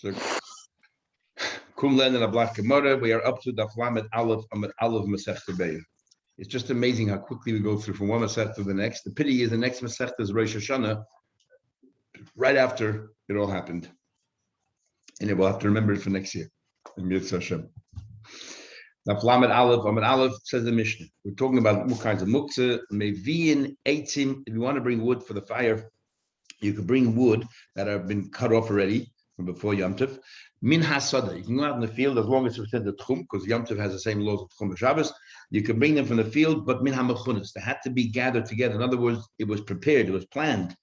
So, Kumlen and Ablat Gemara, we are up to Daf Lamed Aleph Amud Aleph Masechta Beis. It's just amazing how quickly we go through from one Masechta to the next. The pity is the next Masechta is Rosh Hashanah, right after it all happened. And we'll have to remember it for next year. Beitza Hashem. Daf Lamed Aleph Amud Aleph says the Mishnah. We're talking about all kinds of muktzah, meviin, eitzim. If you want to bring wood for the fire, you could bring wood that have been cut off already from before Yom Tov. Min hasada, you can go out in the field as long as it's within the tchum, because Yom Tov has the same laws of tchum and Shabbos. You can bring them from the field, but min hamachunas, they had to be gathered together. In other words, it was prepared, it was planned,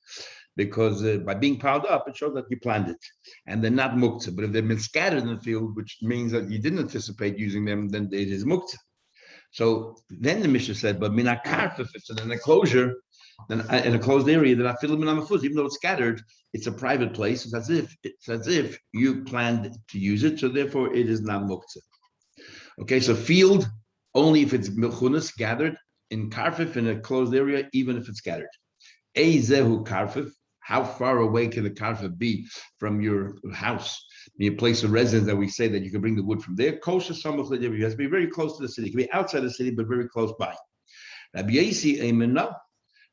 because by being piled up, it shows that you planned it, and they're not muktzah. But if they've been scattered in the field, which means that you didn't anticipate using them, then it is muktzah. So then the Mishnah said, but min hakarfef, if it's in an enclosure, then in a closed area, then I feel min hamafuz, even though it's scattered, it's a private place. It's as if you planned to use it, so therefore it is not muktzah. Okay, so field only if it's mechunas, gathered. In karfif, in a closed area, even if it's scattered. Eizehu karfif, how far away can the karfif be from your house, your place of residence, that we say that you can bring the wood from there? Kosher samuch l'divrei, you have to be very close to the city. It can be outside the city, but very close by. Rabbi Yosi Eimena,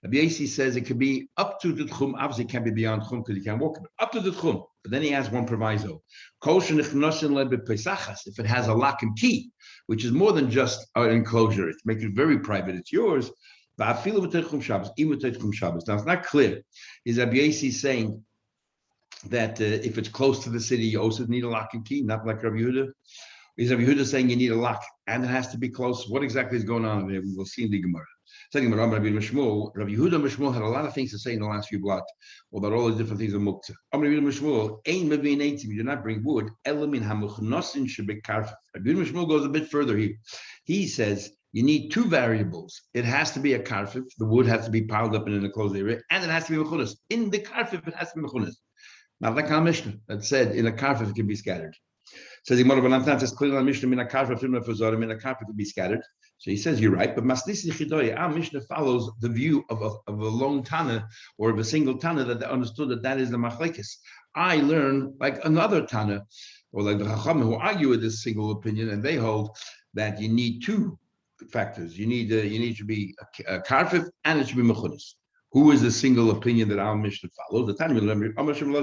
Rabbi Yosi says it could be up to the tchum. Obviously, it can't be beyond tchum because you can't walk it. Up to the tchum. But then he has one proviso. If it has a lock and key, which is more than just an enclosure, it makes it very private. It's yours. Now, it's not clear. Is Rabbi Yosi saying that if it's close to the city, you also need a lock and key, not like Rabbi Yehuda? Is Rabbi Yehuda saying you need a lock and it has to be close? What exactly is going on there? We will see in the Gemara. Second, Rabbi Yehuda and Mishmuel had a lot of things to say in the last few blocks about all the different things of muktzah. Rabbi Yehuda and Mishmuel, you do not bring wood. Rabbi Yehuda and Mishmuel goes a bit further here. He says you need two variables. It has to be a karfif. The wood has to be piled up in an enclosed area, and it has to be mechunas. In the karfif, it has to be mechunas. Not like our Mishnah that said in a karfif it can be scattered. Says Gemara, says clearly on Mishnah, in a karfif can be scattered. So he says you're right, but Masnisi Chidoya, our Mishnah follows the view of a lone Tana or of a single Tana that they understood that is the machlekes. I learn like another Tana, or like the Chachamim who argue with this single opinion, and they hold that you need two factors. You need to be a karfif and it should be mechunas. Who is the single opinion that our Mishnah follows? The Tanya that our Mishnah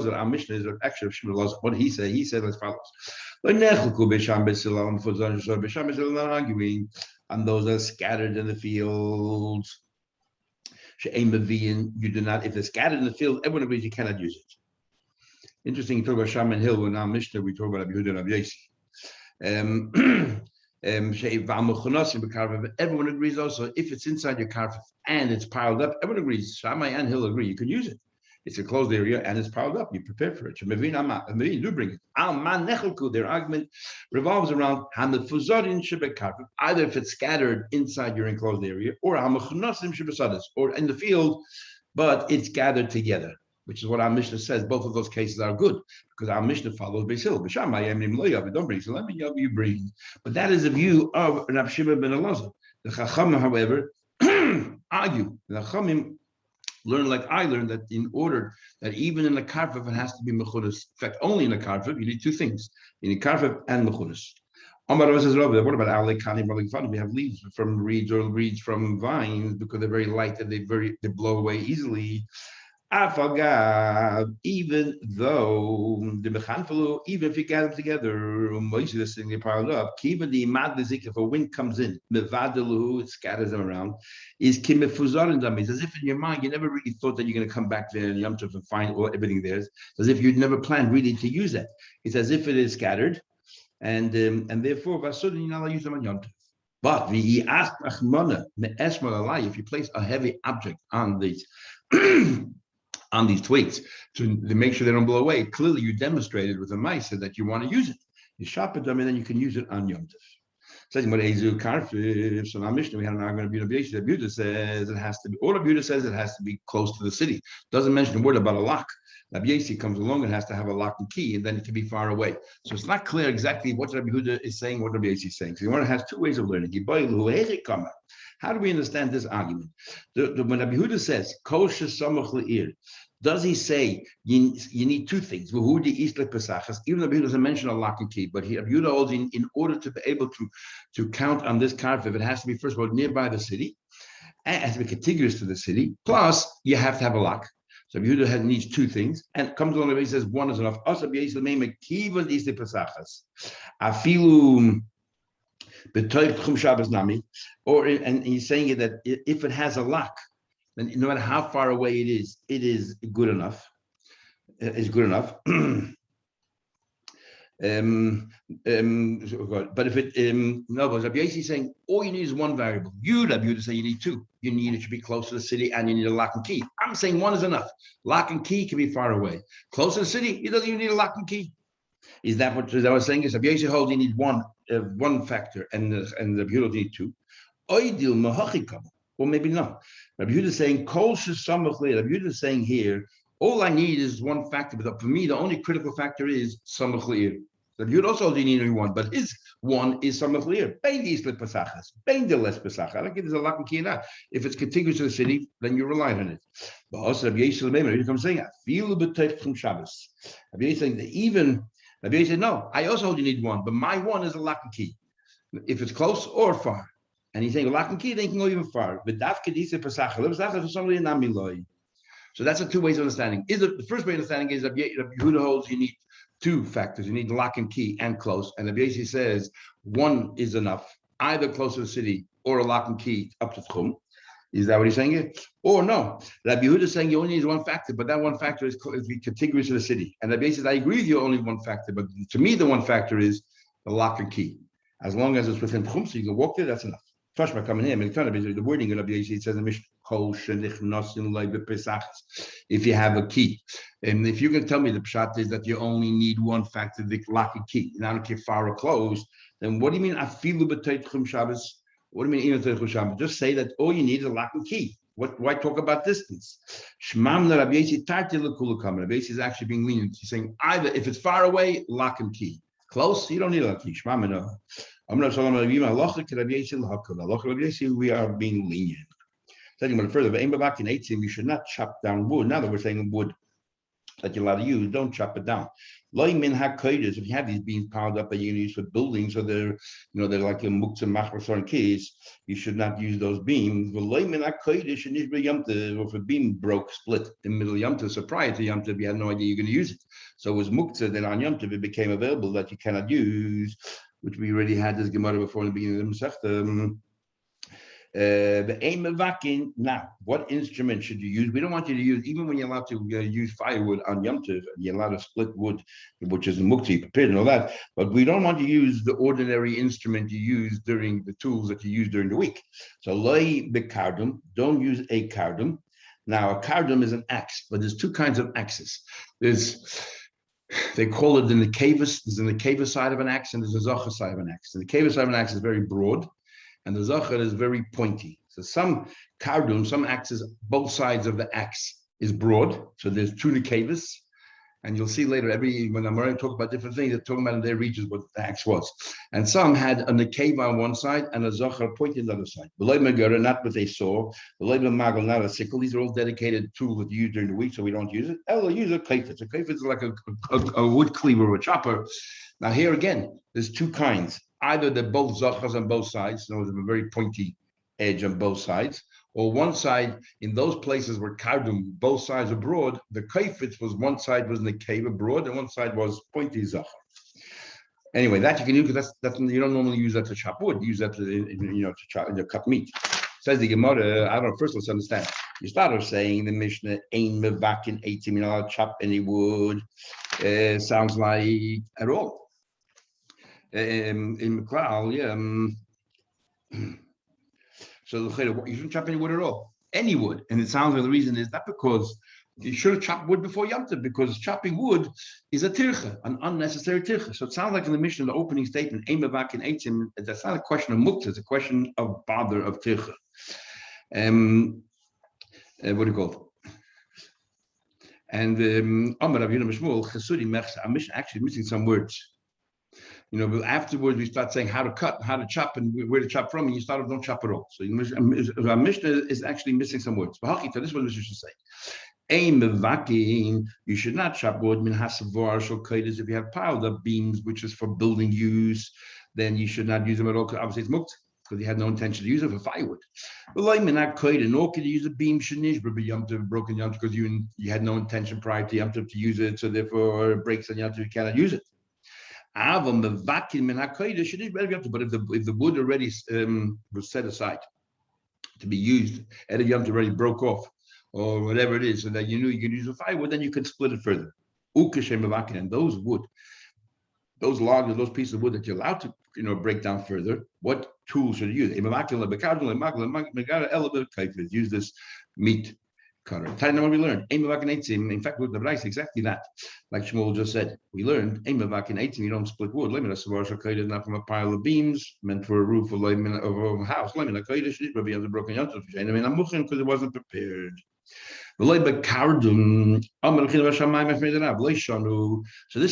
is actually what he said. He said as follows: not arguing on those that are scattered in the fields. You do not. If they're scattered in the field, everyone agrees you cannot use it. Interesting. You talk about Shaman Hill. In our Mishnah, we talk about Rabbi Yehuda and Rabbi Yosi. Everyone agrees also if it's inside your karfif and it's piled up, everyone agrees. Shammai and Hill agree you can use it. It's a closed area and it's piled up. You prepare for it. You do bring it. Their argument revolves around either if it's scattered inside your enclosed area or or in the field, but it's gathered together, which is what our Mishnah says. Both of those cases are good because our Mishnah follows Beis Hill. Don't bring. So let me you bring. But that is a view of Rav Shimon ben Elazar. The Chachamim, however, argue. The Chachamim learn like I learned that in order that even in the karfif it has to be mechunas. In fact, only in the karfif you need two things: you need karfif and mechunas. Amar says, what about alei kani rolling fun? We have leaves from reeds or reeds from vines because they're very light and they blow away easily. Even though even if you gather them together, most of this thing they piled up, if a wind comes in, it scatters them around, is as if in your mind you never really thought that you're going to come back there in Yom Tov and find everything there. It's as if you'd never planned really to use it. It's as if it is scattered, and therefore you're not allowed to use them on Yom Tov. But if you place a heavy object on these on these twigs to make sure they don't blow away, clearly you demonstrated with a mice that you want to use it. You shop it them and then you can use it on Yom Tov. So now Mishnah, we had an argument of Rabbi Yehuda says it has to be, or Rabbi Yehuda says it has to be close to the city. Doesn't mention a word about a lock. Rabbi Yosi comes along and has to have a lock and key, and then it can be far away. So it's not clear exactly what Rabbi Yehuda is saying, what Rabbi Yosi is saying. So you want to have two ways of learning. How do we understand this argument? When Rabbi Yehuda says kosher samach le'ir, Does he say you need two things? Even though he doesn't mention a lock and key, but here Yehuda holds in order to be able to count on this karfif, it has to be first of all nearby the city, and it has to be contiguous to the city. Plus, you have to have a lock. So Yehuda needs two things, and comes along the way he says one is enough. Afilu or and he's saying that if it has a lock, then no matter how far away it is good enough. Is good enough. But if it no, but Rabbi Yossi is saying all you need is one variable. Rabbi Yehuda say you need two. You need it to be close to the city, and you need a lock and key. I'm saying one is enough. Lock and key can be far away. Close to the city, you don't even need a lock and key. Is that what I was saying? Is Rabbi Yossi holds you need one factor, and Rabbi Yehuda need two. Oidil mahachikam, or maybe not. Rabbi Yehuda is saying kol shesamach le. Rabbi Yehuda is saying here, all I need is one factor, but for me, the only critical factor is samach le'ir. Rabbi Yehuda also only need only one, but his one is samach le'ir. Bein the islet pesachas, bein the less pesachas. I don't think there's a lock and key in that. If it's contiguous to the city, then you rely on it. But also Rabbi Yossi comes saying, "Feel b'teich from Shabbos." Rabbi Yossi saying that even Rabbi Yossi said, "No, I also only need one, but my one is a lock and key. If it's close or far." And he's saying lock and key, they can go even far. But dafke dise pesachas, pesachas for somebody in amiloi. So that's the two ways of understanding. The first way of understanding is that Yehuda holds you need two factors. You need lock and key and close. And Rabbi Yossi says one is enough, either close to the city or a lock and key up to Tchum. Is that what he's saying here? Or no, Rabbi Yehuda is saying you only need one factor, but that one factor is contiguous to the city. And Rabbi Yossi says, I agree with you, only one factor, but to me the one factor is the lock and key. As long as it's within Tchum, so you can walk there, that's enough. Tashma coming here, the wording of Rabbi Yossi, it says in Mishnah, if you have a key, and if you can tell me the pshat is that you only need one factor, the lock and key, and I don't care far or close, then what do you mean afilu b'teichum Shabbos? What do you mean even Shabbos? Just say that all you need is a lock and key. Why talk about distance? Shmam Rabbi Yossi tarti l'kulukam. Rabbi Yossi is actually being lenient. He's saying either if it's far away, lock and key. Close, you don't need a lock and key. Shmam no. We are being lenient. Taking it further, you should not chop down wood. Now that we're saying wood that you're allowed to use, don't chop it down. If you have these beams piled up that you're going to use for buildings, or they're like a muktzah machras or keys, you should not use those beams. If a beam broke, split in the middle of Yom Tov, so prior to Yom Tov, you had no idea you're going to use it. So it was muktzah, then on Yom Tov, it became available that you cannot use, which we already had this Gemara before in the beginning of the Masechta. Now, what instrument should you use? We don't want you to use, even when you're allowed to use firewood on Yom Tov, you're allowed to split wood, which is mukti, prepared and all that, but we don't want to use the ordinary instrument you use during the tools that you use during the week. So, loi bekardum, don't use a kardum. Now, a kardum is an axe, but there's two kinds of axes. They call it the nekavus. There's a nekavus side of an axe, and there's a zachar side of an axe. And the nekavus side of an axe is very broad, and the zachar is very pointy. So some kardum, some axes, both sides of the axe is broad. So there's two nekavus, and you'll see later, when I'm already talking about different things, they're talking about in their regions what the axe was. And some had a nekeva on one side and a zachar pointy on the other side. Not what they saw. Not a sickle. These are all dedicated tools that you use during the week, so we don't use it. Ella use a kafetz. A kafetz is like a wood cleaver or a chopper. Now here again, there's two kinds. Either they're both zachars on both sides, so there's a very pointy edge on both sides, or one side, in those places where kardum, both sides are broad, the kafetz was one side was nekeva broad and one side was pointy zachar. Anyway, that you can use because that's you don't normally use that to chop wood. You use that to cut meat. Says the Gemara. I don't know. First, let's understand. You start off saying the Mishnah ain't mevakin 18. You're not allowed to chop any wood. Sounds like at all. In Miklal, yeah. So you shouldn't chop any wood at all. Any wood, and it sounds like the reason is not because you should have chopped wood before Yom Tov, because chopping wood is a tircha, an unnecessary tircha. So it sounds like in the Mishnah, the opening statement, that's not a question of muktzah, it's a question of bother, of tircha. What do you call it? And Amar Rav Yonah Mishmul, Chesudi Mechsa, I'm actually missing some words. But afterwards we start saying how to cut, how to chop, and where to chop from, and you start off don't chop at all. So our Mishnah is actually missing some words. But this is what Mishnah should say. You should not chop wood min hasavar shel kodesh. If you have piled up beams, which is for building use, then you should not use them at all. Obviously, it's mukt because you had no intention to use it for firewood. Nor can you use a beam shenish broken yom because you had no intention prior to yom to use it, so therefore it breaks on yom you cannot use it. But if the wood already was set aside to be used, and the yom already broke off, or whatever it is, so that you knew you could use a firewood, then you could split it further. And those wood, those logs, those pieces of wood that you're allowed to, break down further, what tools should you use? Use this meat cutter. Time what we learned. In fact, with the rice, exactly that. Like Shmuel just said, we learned you don't split wood. Not from a pile of beams meant for a roof of a house. Because it wasn't prepared. So this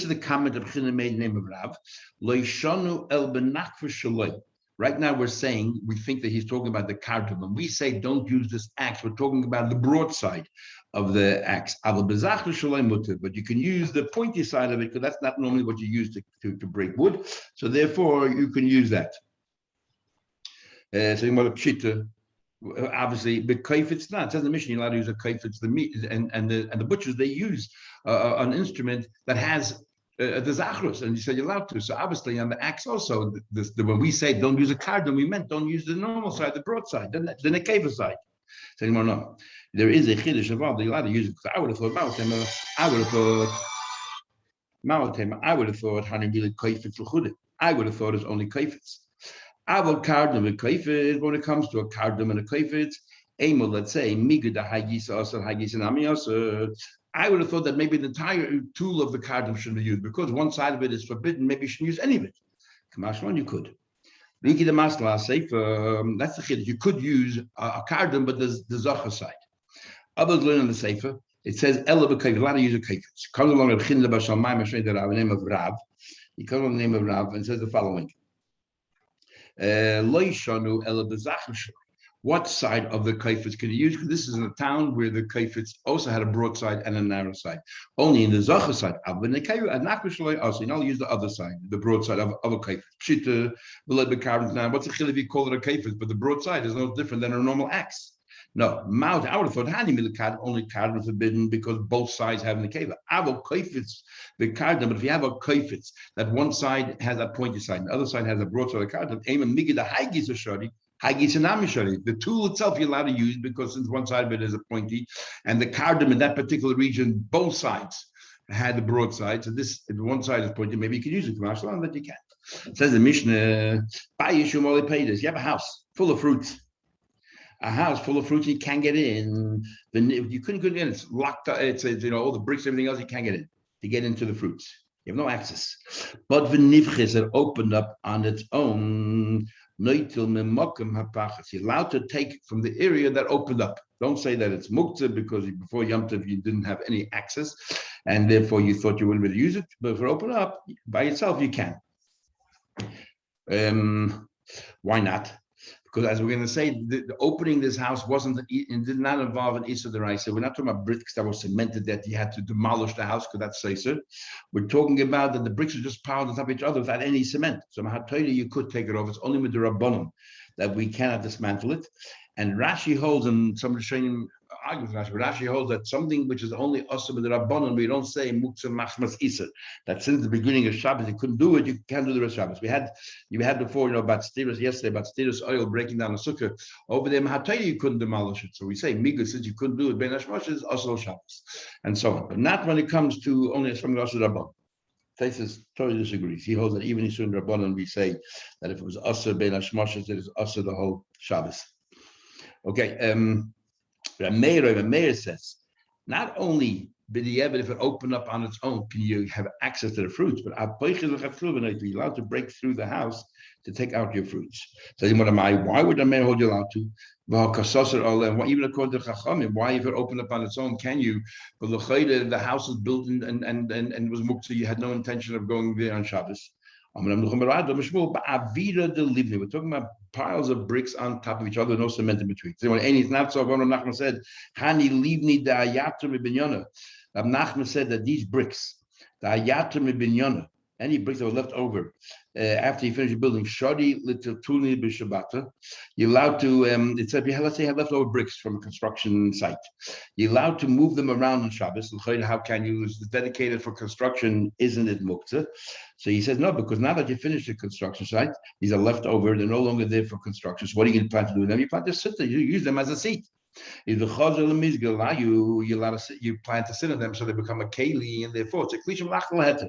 is the comment of China made in the name of Rav. Right now we're saying, we think that he's talking about the kardum. When we say don't use this axe, we're talking about the broadside of the axe. But you can use the pointy side of it because that's not normally what you use to break wood. So therefore you can use that. So you want to pshita. Obviously, but kaifet's not. It says in the mission you're allowed to use a kaifet's the meat, and the butchers they use an instrument that has the zachrus, and you said you're allowed to. So obviously on the axe also, when we say don't use a cardum, we meant don't use the normal side, the broadside, the nekeva side. So no, there is a chiddush involved. You're allowed to use it. I would have thought I would have thought honey really kaifet's l'chudim. I would have thought it's only kaifet's. Avol kardum and kaifet, when it comes to a kardum and a kaifet, let's say, I would have thought that maybe the entire tool of the kardum shouldn't be used because one side of it is forbidden, maybe you shouldn't use any of it. Kamashwan, you could. That's the chiddush. You could use a kardum, but there's the zacha side. Others learn on the sefer. It says, Ella b'kaifet, allowed to use a kaifet. Comes along the name of Rav. He comes along the name of Rav and says the following. What side of the kaifetz can you use? Because this is in a town where the kaifetz also had a broad side and a narrow side. Only in the zacha side. So now use the other side, the broad side of a kaifetz. Now, what's the chilul if you call it a kaifetz? But the broad side is no different than a normal axe. No, mouth. I would have thought only kardom forbidden because both sides have the keva. Avo kaifetz the kardom, but if you have a kaifetz that one side has a pointy side, and the other side has a broad side of kardom, aim and migi the haggis a shari, haggis and amishari. The tool itself you're allowed to use because since one side of it is a pointy, and the kardom in that particular region, both sides had the broad side. So this, if one side is pointy, maybe you can use it. But you can't. It says the Mishnah, you have a house full of fruits. A house full of fruits, you can't get in. You couldn't get in. It's locked up. It's all the bricks, everything else. You can't get in to get into the fruits. You have no access. But the nivchis are opened up on its own. You're allowed to take from the area that opened up. Don't say that it's muktzah because before Yom Tov you didn't have any access, and therefore you thought you wouldn't be able to use it. But if it opened up by itself, you can. Why not? Because as we're going to say, the opening this house did not involve an Issa Deraisa. We're not talking about bricks that were cemented that you had to demolish the house because that's Seisur. We're talking about that the bricks are just piled on top of each other without any cement. So Mahatayla, you could take it off. It's only with the Rabbanim that we cannot dismantle it. And Rashi holds, and some of the Shainim argues with Rashi holds that something which is only Osam with the Rabbanim, we don't say Muktzah Machmas Issa, that since the beginning of Shabbos you couldn't do it, you can't do the rest of Shabbos. You had before, about Stiris yesterday, about Stiris oil breaking down the sukkah. Over there, Mahatayla, you couldn't demolish it. So we say, Miga, since you couldn't do it, Ben Hashmosh is also Shabbos, and so on. But not when it comes to only something else with Rabbanim. Taisus totally disagrees. He holds that even Yisur and Rabbanim, we say that if it was Asa Ben Hashmosh, it is Asa the whole Shabbos. Okay, Meir says, not only b'di'evet, if it opened up on its own, can you have access to the fruits, but you're allowed to break through the house to take out your fruits. So why would the Meir hold you allowed to? Even according to Chachamim, why if it opened up on its own, can you? But the house is built and was muktzah, you had no intention of going there on Shabbos. We're talking about piles of bricks on top of each other, no cement in between. So when it's not so, Nachman said, Hani livni da yatum binyana. Nachman said that these bricks, da yatum binyana, any bricks that were left over after you finish building, shadi litatuni b'shabata, you're allowed to. It said, let's say you have leftover bricks from a construction site. You're allowed to move them around on Shabbos. How can you? It's dedicated for construction, isn't it muktzah? So he says no, because now that you finish the construction site, these are left over. They're no longer there for construction. So what are you going to plan to do with them? You plan to sit there. You use them as a seat. If the chazal mizgala, you allow to sit, you plan to sit on them so they become a keli, and therefore it's a klishim lachal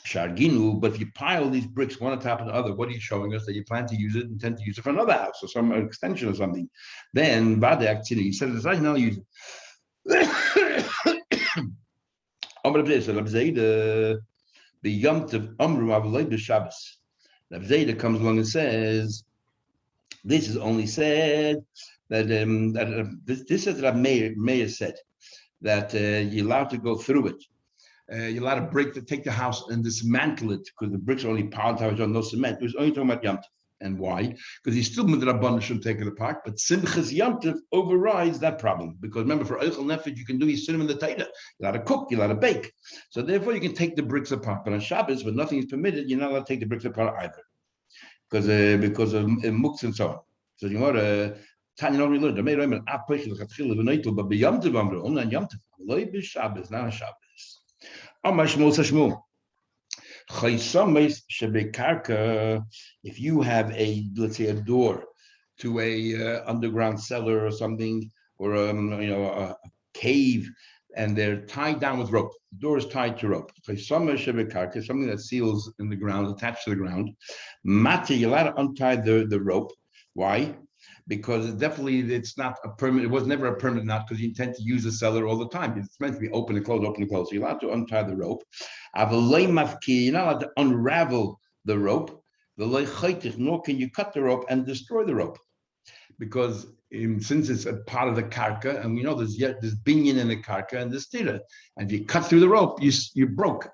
Sharginu, but if you pile these bricks one on top of the other, what are you showing us? That you plan to use it, intend to use it for another house or some extension or something. Then Vadak, you set it aside, now use it. The Yom Tov Amru Avalei b'Shabbos. Rabbi Zayda comes along and says, this is only said that this is what Meir said, that you're allowed to go through it. You're allowed to take the house and dismantle it because the bricks are only piled on no cement. It was only talking about Yom Tov. And why? Because he's still midrabanan shouldn't take it apart, but Simchas Yom Tov overrides that problem. Because remember, for Eichel Nefesh, you can do Yisurim in the Taita. You're allowed to cook, you're allowed to bake. So therefore, you can take the bricks apart. But on Shabbos, when nothing is permitted, you're not allowed to take the bricks apart either, because of muktzah and so on. So you know, Tanya already learned. But Yom Tov only on Yom Tov, not on Shabbos. If you have let's say a door to a underground cellar or something, or a cave, and they're tied down with rope. The door is tied to rope. Something that seals in the ground, attached to the ground. Mati, you're allowed to untie the rope. Why? Because it's not a permanent, it was never a permanent knot because you intend to use the cellar all the time. It's meant to be open and close, open and close. So you're allowed to untie the rope. You're not allowed to unravel the rope. Nor can you cut the rope and destroy the rope. Because since it's a part of the karka, and we know there's binyan in the karka and there's tira. And if you cut through the rope, you broke.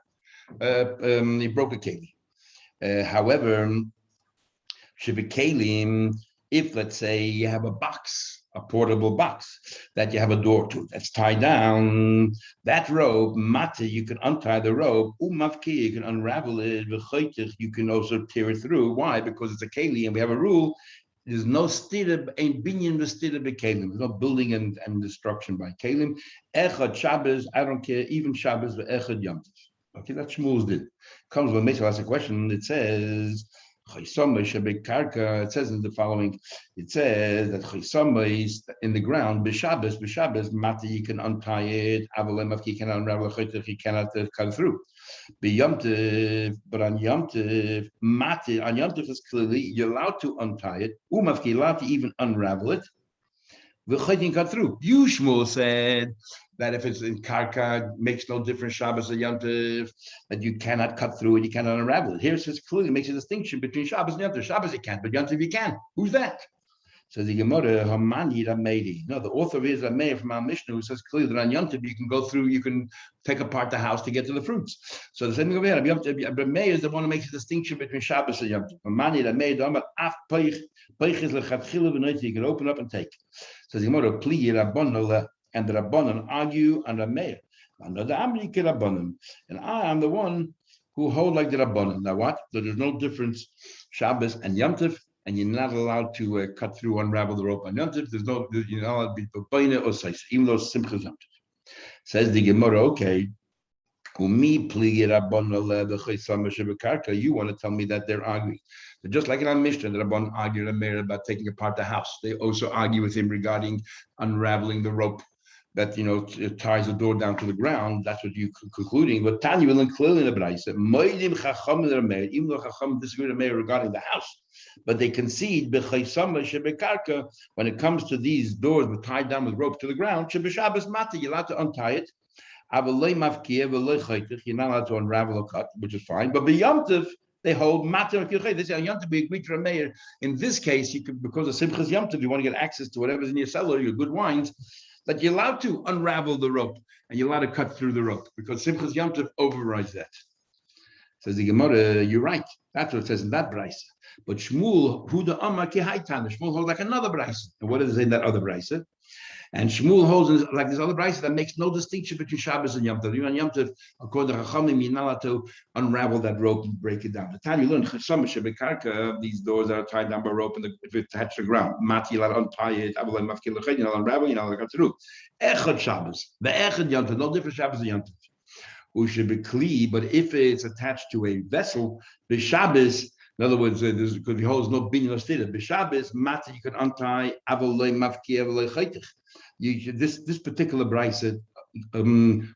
You broke a keli. However, shebekalim, if let's say you have a portable box that you have a door to that's tied down, that rope, mata, you can untie the rope, umavki, you can unravel it, you can also tear it through. Why? Because it's a keli, and we have a rule. There's no stira, ain't binyan v'stira b'kelim. There's no building and destruction by kelim. Echad Shabbos, I don't care, even Shabbos v'echad Yom Tov. Okay, that Shmuel's did. Comes when Meisel asks a question, it says, it says in the following, it says that Chaysama is in the ground, b'Shabbos, Mati, you can untie it, Avalemavki, you cannot unravel it, he cannot cut through. But on Yom Tov, Mati, on Yom Tov is clearly, you're allowed to untie it, Umavki, you're allowed to even unravel it, the Chaytin cut through. You, Shmuel, said that if it's in Karka, makes no difference, Shabbos or Yom Tov, that you cannot cut through it, you cannot unravel it. Here it says clearly makes a distinction between Shabbos and Yom Tov. Shabbos you can't, but Yom Tov you can. Who's that? Says the Gemara, Hamani Ramedi. No, the author is Rameh from our Mishnah, who says clearly that on Yom Tov you can go through, you can take apart the house to get to the fruits. So the same thing over here. Rameh is the one who makes a distinction between Shabbos and Yom Tov. Hamani Ramedi, Af Peich is lechatchila v'noiti. You can open up and take. Says the Gemara, Pli Rabbanah, and the Rabbanan argue on Rameh. And I am the one who hold like the Rabbanan. Now what? That there's no difference Shabbos and Yom Tov, and you're not allowed to cut through, unravel the rope on Yom Tov. You're not allowed to be baina or sais, even though it's Simchas Yom Tov. Says the Gemara, okay. You want to tell me that they're arguing. So just like in our Mishnah, the Rabban argued about taking apart the house. They also argue with him regarding unraveling the rope that it ties the door down to the ground. That's what you're concluding. But Tanya will clearly in the Braisa, even though Chacham disagree with Meir regarding the house, but they concede when it comes to these doors with tied down with rope to the ground. Shabbos mata, you're allowed to untie it. You're not allowed to unravel or cut, which is fine. But Yom Tov, they hold matter. They say Yom Tov be agreed to Meir. In this case, you could, because of Simchas Yom Tov, you want to get access to whatever's in your cellar, your good wines, that you're allowed to unravel the rope and you're allowed to cut through the rope because Simchas Yom Tov overrides that. Says the Gemara, you're right. That's what it says in that brisa. But Shmuel, who the Amar ki Haitana, Shmuel holds like another brisa. And what does it say in that other brisa? And Shmuel holds like this other brisa that makes no distinction between Shabbos and Yom Tov. You on Yom Tov, according to Chachamim, you're not allowed to unravel that rope and break it down. The time you learn Chesama Shebekarka, these doors are tied down by rope and if it touches the ground, Mati, you're allowed to untie it, you're not allowed to unravel, you're not allowed to do. Echad Shabbos, the Echad Yom Tov, no different Shabbos than Yom Tov. Who should be kli, but if it's attached to a vessel, the Shabbos, in other words, because he holds no binyan or stira, the Shabbos, matter you can untie avolei mafki avolei chaytich. This particular brisa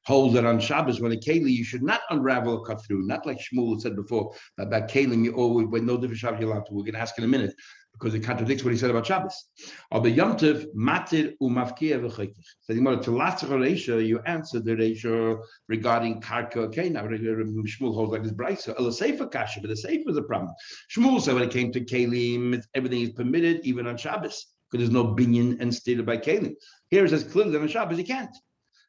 holds that on Shabbos when a keli you should not unravel or cut through, not like Shmuel said before about kelim you always when no different Shabbos you're allowed to. We're going to ask in a minute because it contradicts what he said about Shabbos. Or the Yom Tov matir umafkiya v'chaytich. So the Gemara to Latzer Reisha you answered the Reisha regarding karka. Okay, now Shmuel holds like this brisa. El seifa kasha, but the seifa is a problem. Shmuel said when it came to kelim, everything is permitted even on Shabbos because there's no binyan and stated by kelim. Here it says clearly that on Shabbos you can't.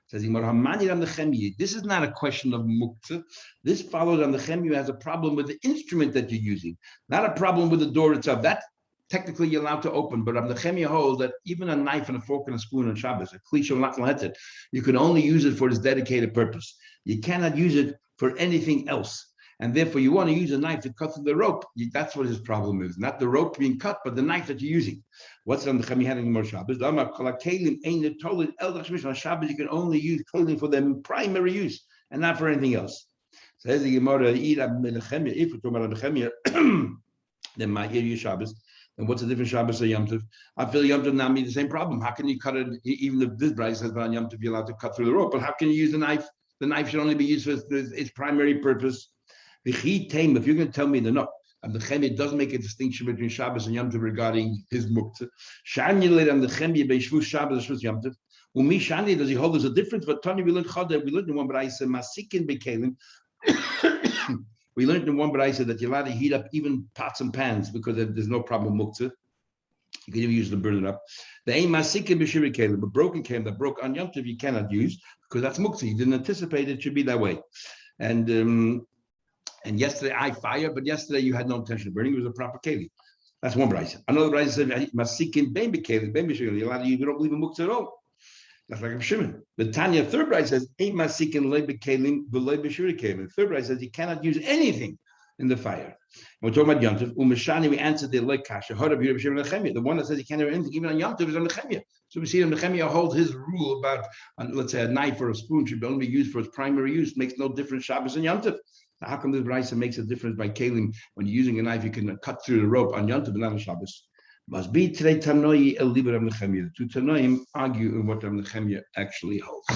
Says this is not a question of muktzah. This follows on the chemia has a problem with the instrument that you're using, not a problem with the door itself. That technically you're allowed to open, but on the chemia holds that even a knife and a fork and a spoon on Shabbos, a kli, you can only use it for its dedicated purpose. You cannot use it for anything else. And therefore, you want to use a knife to cut through the rope. That's what his problem is. Not the rope being cut, but the knife that you're using. What's on the Chemi having more Shabbos? On Shabbos, you can only use clothing for their primary use and not for anything else. Says the Gemara, if we're talking about the Chemi, then my ear Shabbos. And what's the difference Shabbos or Yom Tov? I feel Yom Tov now means the same problem. How can you cut it, even if this bride says on Yom Tov you're allowed to cut through the rope, but how can you use the knife? The knife should only be used for its primary purpose. If you're going to tell me the no, and the Chemie doesn't make a distinction between Shabbos and Yom Tov regarding his muktzah. Shani later on the Chemie Beishvu Shabbos and Yom Tov. Umi Shani does he hold there's a difference? But Tony we learned Chada, we learned in one Braisa Masikin Bekelim. We learned in one Braisa that you're allowed to heat up even pots and pans because there's no problem with muktzah. You can even use it to burn it up. The aim Masikin Beshiri Kelim, a broken kelim that broke on Yom Tov you cannot use because that's muktzah. You didn't anticipate it should be that way, and yesterday I fired, but yesterday you had no intention of burning. It was a proper keli. That's one brisa. Another brisa said masikin baby keli, baby sugar. You don't believe in muktzah at all. That's like a Shimon. The Tanya third brisa says ain't masikin leibe kelim v'leibe shuri kelim. The third brisa says you cannot use anything in the fire. And we're talking about Yom Tov. Umeshani we answered the like kasha. The one that says you can't do anything even on Yom Tov is on Nechemia. So we see that Nechemia holds his rule about let's say a knife or a spoon should only be used for its primary use. Makes no difference Shabbos and Yom Tov. Now, how come this brisa makes a difference by kelim when you're using a knife? You can cut through the rope on Yom Tov and not on Shabbos. Must be today Tanoi el liber of Nechemia. The two Tanoim argue in what Nechemia actually holds.